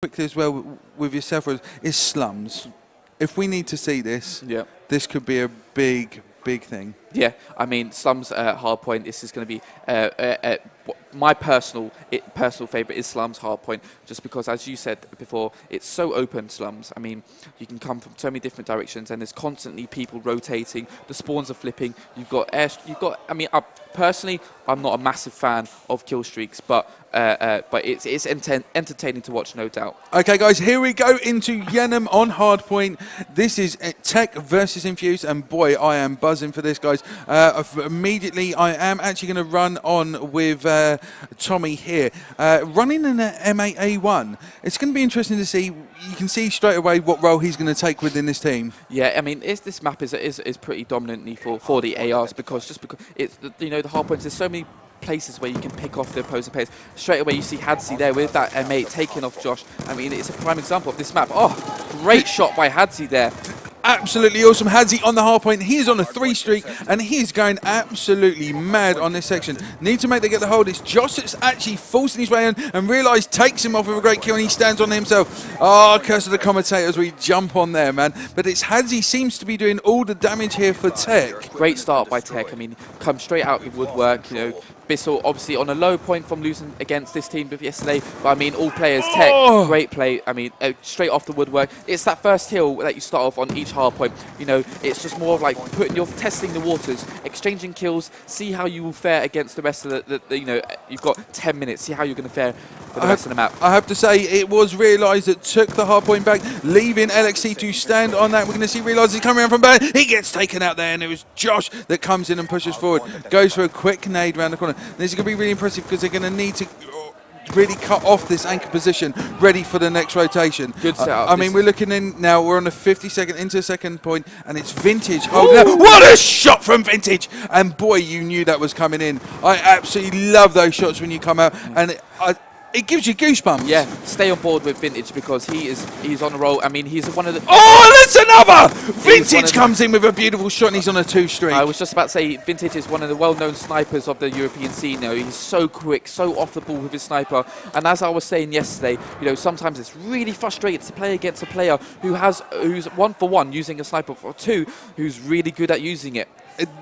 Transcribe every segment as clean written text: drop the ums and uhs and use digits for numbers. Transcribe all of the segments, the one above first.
quickly as well with yourself is slums. If we need to see this, this could be a big thing. Yeah, I mean, Slums Hardpoint. This is going to be my personal favourite is Slums Hardpoint, just because, as you said before, it's so open. Slums. I mean, you can come from so many different directions, and there's constantly people rotating. The spawns are flipping. You've got air. You've got. I mean, personally, I'm not a massive fan of kill streaks, but it's entertaining to watch, no doubt. Okay, guys, here we go into Yenem on Hardpoint. This is TEC versus Infused, and boy, I am buzzing for this, guys. Immediately, I am actually going to run on with Tommy here, running in an MAA1. It's going to be interesting to see. You can see straight away what role he's going to take within this team. Yeah, I mean, this map is pretty dominantly for the ARs because it's the Hardpoints. There's so many places where you can pick off the opposing players. Straight away you see Hadzi there with that M8 taking off Josh. I mean, it's a prime example of this map. Oh, great shot by Hadzi there. Absolutely awesome. Hadzi on the hardpoint. He is on a 3 streak and he's going absolutely mad on this section. Need to make they get the hold. It's Josh that's actually forcing his way in and realised takes him off with a great kill and he stands on himself. Oh, curse of the commentators, we jump on there, man. But it's Hadzi seems to be doing all the damage here for TEC. Great start by TEC. I mean, come straight out with woodwork, Bissell obviously on a low point from losing against this team yesterday, but I mean, all players, TEC, great play. I mean, straight off the woodwork. It's that first hill that you start off on each hard point. It's just more of like testing the waters, exchanging kills, see how you will fare against the rest of you've got 10 minutes, see how you're going to fare for the rest of the map. I have to say, it was realised that took the hard point back, leaving LXT to stand on that. We're going to see realised he's coming around from back. He gets taken out there, and it was Josh that comes in and pushes forward. Goes for a quick nade around the corner. This is going to be really impressive because they're going to need to really cut off this anchor position, ready for the next rotation. Good setup. I mean, we're looking in now. We're on a 50-second into second point, and it's Vintage. What a shot from Vintage! And boy, you knew that was coming in. I absolutely love those shots when you come out, and it gives you goosebumps. Yeah, stay on board with Vintage because he's on a roll. I mean, he's one of the... Oh, that's another! Vintage comes in with a beautiful shot and he's on a 2 streak. I was just about to say, Vintage is one of the well-known snipers of the European scene. He's so quick, so off the ball with his sniper. And as I was saying yesterday, sometimes it's really frustrating to play against a player who's 1 for 1 using a sniper, for 2 who's really good at using it.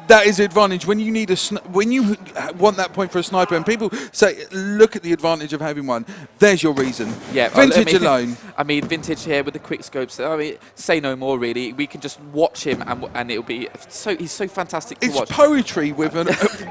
That is advantage when you need when you want that point for a sniper, and people say, "Look at the advantage of having one." There's your reason. Yeah, Vintage alone. I mean, Vintage here with the quick scopes. I mean, say no more. Really, we can just watch him, and it'll be so. He's so fantastic to watch. It's poetry with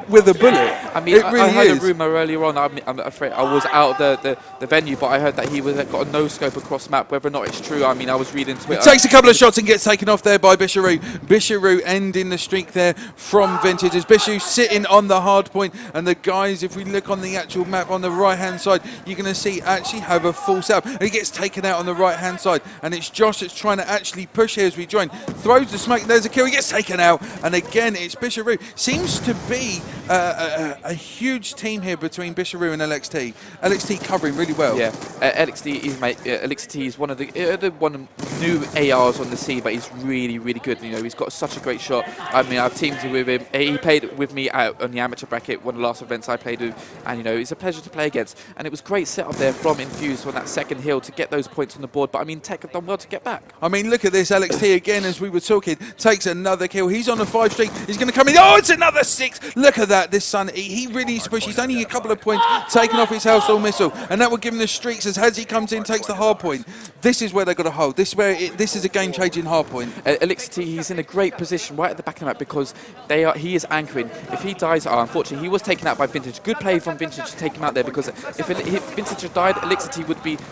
with a bullet. I mean, I heard a rumor earlier on. I'm afraid I was out of the venue, but I heard that he got a no scope across map. Whether or not it's true, I mean, I was reading Twitter. He takes a couple of shots and gets taken off there by Bisharu. Bisharu ending the streak there from Vintage as Bishu sitting on the hard point, and the guys, if we look on the actual map on the right hand side, you're going to see actually have a full setup, and he gets taken out on the right hand side, and it's Josh that's trying to actually push here as we join, throws the smoke, there's a kill, he gets taken out, and again it's Bisharu. Seems to be a huge team here between Bisharu and LXT. LXT covering really well. Yeah, LXT is one of the new ARs on the scene, but he's really good. He's got such a great shot. I mean, I've teamed with him. He played with me out on the amateur bracket, one of the last events I played with, and it's a pleasure to play against. And it was great setup there from Infused on that second hill to get those points on the board. But I mean, TEC have done well to get back. I mean, look at this. LXT again, as we were talking, takes another kill. He's on a 5 streak. He's going to come in. Oh, it's another 6. Look at that. This son, he really needs to push. He's only a couple of points taken off his household missile, and that will give him the streaks as Hadzi comes in, takes the hard point. This is where they've got to hold. This is a game-changing hard point. LXT, he's in a great position right at the back of the map because he is anchoring. If he dies, unfortunately, he was taken out by Vintage. Good play from Vintage to take him out there, because if Vintage had died,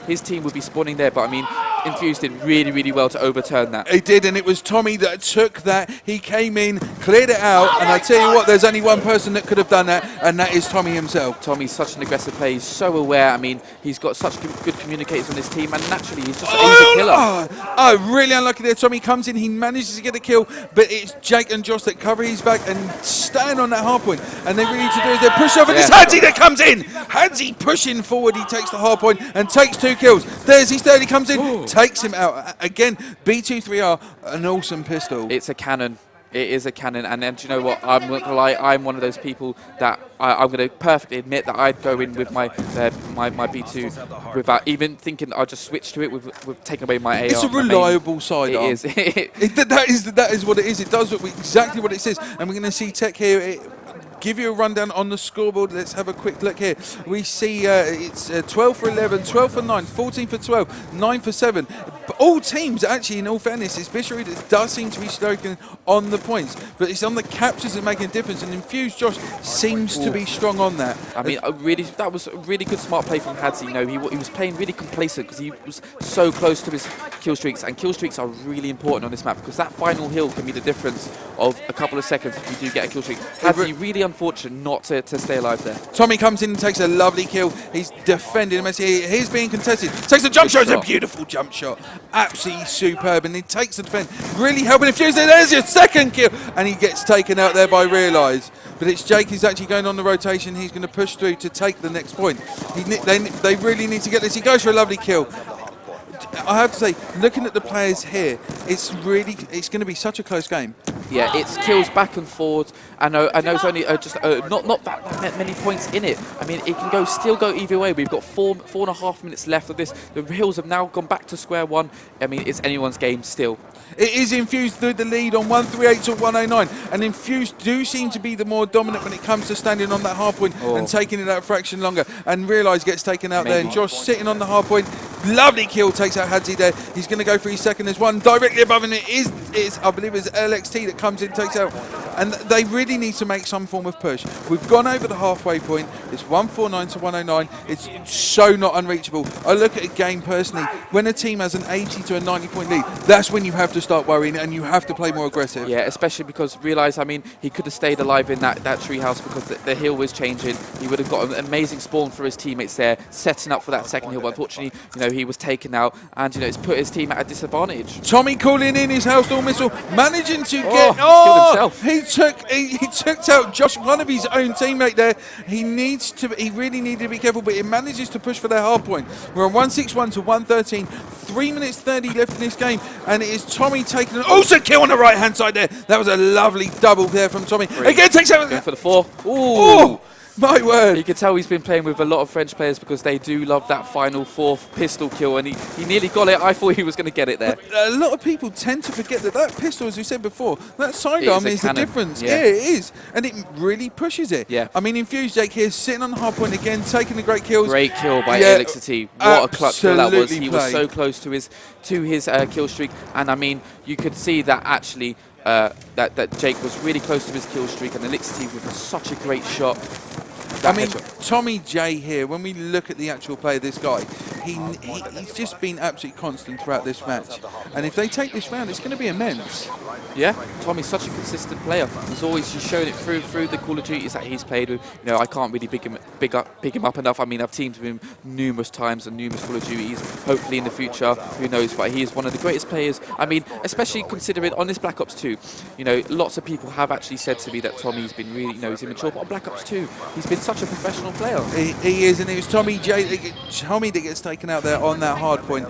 his team would be spawning there. But I mean, Infused did really well to overturn that. He did, and it was Tommy that took that. He came in, cleared it out, and I tell you what, there's only one person that could have done that, and that is Tommy himself. Tommy's such an aggressive player. He's so aware. I mean, he's got such good communicators on his team, and naturally, he's a killer. Oh, really unlucky there. Tommy comes in, he manages to get a kill, but it's Jake and Josh that cover his back and stand on that hard point, and they really need to do is they push over this Hadzi that comes in. Hadzi pushing forward, he takes the hard point and takes 2 kills. There's his third, he comes in, takes him out. Again, B23R, an awesome pistol. It's a cannon. It is a cannon, and then do you know what? I'm not gonna lie. I'm one of those people that I'm going to perfectly admit that I'd go in with my B2 without even thinking. I'll just switch to it with taking away my AR. It's a reliable sidearm. It is. That is what it is. It does exactly what it says, and we're going to see TEC here. Give you a rundown on the scoreboard. Let's have a quick look here. We see it's 12 for 11, 12 for 9, 14 for 12, 9 for 7. But all teams, actually, in all fairness, it's Bisharoo that does seem to be stroking on the points, but it's on the captures that make a difference. And Infused Josh seems to be strong on that. I mean, that was a really good smart play from Catz. You know, he was playing really complacent because he was so close to his kill streaks, and kill streaks are really important on this map because that final hill can be the difference of a couple of seconds if you do get a kill streak. Catz, really unfortunate not to stay alive there. Tommy comes in and takes a lovely kill. He's defending him as he's being contested. Takes a jump shot. It's a beautiful jump shot. Absolutely superb. And he takes the defense. Really helping Infused. There's your second kill. And he gets taken out there by Realise. But it's Jake who's actually going on the rotation. He's going to push through to take the next point. They really need to get this. He goes for a lovely kill. I have to say, looking at the players here, it's going to be such a close game. Yeah, it's kills back and forth. I know it's only just not that many points in it. I mean, it can still go either way. We've got 4.5 minutes left of this. The Hills have now gone back to square one. I mean, it's anyone's game still. It is Infused through the lead on 138 to 109, and Infused do seem to be the more dominant when it comes to standing on that hard point and taking it out a fraction longer. And Realise gets taken out there, and Josh sitting on the hard point. Lovely kill, takes out Hadzi there. He's going to go for his second. There's one directly above, and it is I believe it's LXT that comes in, takes out. And they really need to make some form of push. We've gone over the halfway point. It's 149 to 109. It's so not unreachable. I look at a game personally. When a team has an 80 to a 90 point lead, that's when you have to start worrying and you have to play more aggressive. Yeah, especially because Realise, I mean, he could have stayed alive in that treehouse because the hill was changing. He would have got an amazing spawn for his teammates there, setting up for that second hill. But unfortunately, you know, he was taken out, and you know, it's put his team at a disadvantage. Tommy calling in his house door missile, managing to get. He's killed himself. He took out Josh, one of his own teammate there. He really needed to be careful, but he manages to push for their hard point. We're on 161 to 113. 3 minutes 30 left in this game, and it is Tommy taking an also kill on the right hand side there. That was a lovely double there from Tommy. Again, takes out. Going for the 4. Ooh. My word. You can tell he's been playing with a lot of French players because they do love that final 4th pistol kill, and he nearly got it. I thought he was going to get it there. A lot of people tend to forget that pistol, as we said before, that sidearm is the difference. Yeah, it is. And it really pushes it. Yeah. I mean, Infused Jake here sitting on the hard point again, taking the great kills. Great kill by LXT. What a clutch kill that was. He was so close to his kill streak. And I mean, you could see that actually that Jake was really close to his kill streak, and LXT with such a great shot. I mean, Tommy J here, when we look at the actual play of this guy, he's just been absolutely constant throughout this match. And if they take this round, it's going to be immense. Yeah, Tommy's such a consistent player. He's shown it through the Call of Duties that he's played with. You know, I can't really big him up enough. I mean, I've teamed with him numerous times on numerous Call of Duties. Hopefully in the future, who knows? But he is one of the greatest players. I mean, especially considering on this Black Ops 2, you know, lots of people have actually said to me that Tommy's been really, you know, he's immature. But on Black Ops 2, he's been such a professional player. He is, and it was Tommy that gets taken out there on that hard point.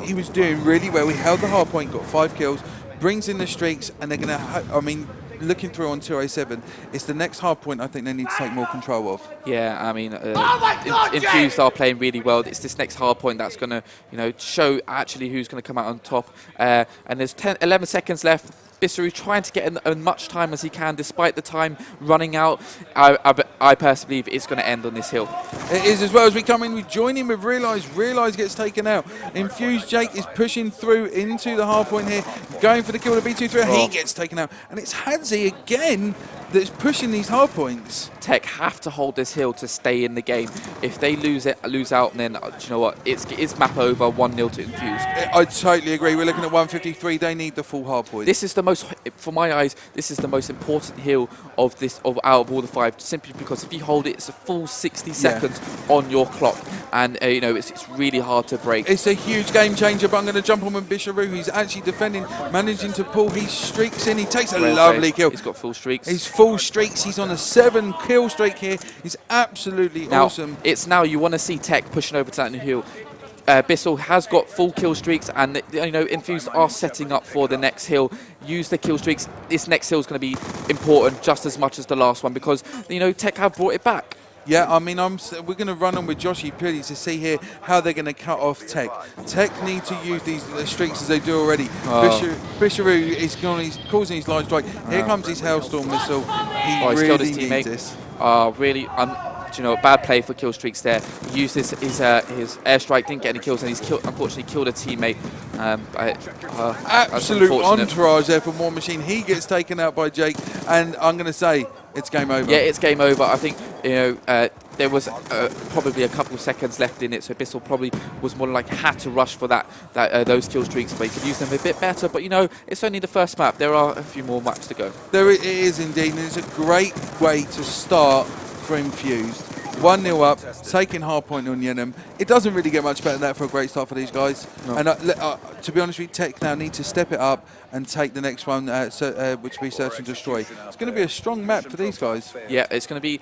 He was doing really well. He held the hard point, got 5 kills, brings in the streaks, and they're going to, I mean, looking through on 207, it's the next hard point I think they need to take more control of. Yeah, I mean, Infused are playing really well. It's this next hard point that's going to, you know, show actually who's going to come out on top. And there's 11 seconds left. Bisharoo trying to get in as much time as he can despite the time running out. I personally believe it's going to end on this hill. It is, as well as we come in, we join in with Realise. Realise gets taken out. Infused Jake is pushing through into the hard point here, going for the kill of B23. He gets taken out. And it's Hadzi again that's pushing these hard points. TEC have to hold this hill to stay in the game. If they lose out, then do you know what? It's map over 1-0 to Infused. I totally agree. We're looking at 153. They need the full hard point. This is the most, for my eyes, this is the most important hill out of all the 5. Simply because if you hold it, it's a full 60 seconds on your clock, and you know it's really hard to break. It's a huge game changer. But I'm going to jump on with Bisharoo, who's actually defending, managing to pull his streaks in. He takes a lovely kill. He's got full streaks. He's full streaks. He's on a 7 kill streak here. He's absolutely awesome. It's now you want to see TEC pushing over to that new hill. Bissell has got full kill streaks, and you know, Infused are setting up for the next hill. Use the kill streaks. This next hill is going to be important just as much as the last one, because you know, TEC have brought it back. Yeah, I mean, we're going to run on with Joshy purely to see here how they're going to cut off TEC. TEC need to use these streaks as they do already. Bisharoo is causing his light strike. Here comes his Hailstorm missile. He he's really killed his needs teammate. this. Really, you know, bad play for kill streaks there. He used his airstrike, didn't get any kills, and he's unfortunately killed a teammate. Absolute entourage there for War Machine. He gets taken out by Jake, and I'm going to say it's game over. Yeah, it's game over. I think, you know, there was probably a couple of seconds left in it, so Bissell probably was more like had to rush for those kill streaks, but he could use them a bit better. But you know, it's only the first map. There are a few more maps to go. It is indeed, and it's a great way to start for Infused. 1-0 up, taking hardpoint on Yenem. It doesn't really get much better than that for a great start for these guys. No. And to be honest with you, TEC now need to step it up and take the next one, which will be Search and Destroy. It's going to be a strong map for these guys. Yeah, it's going to be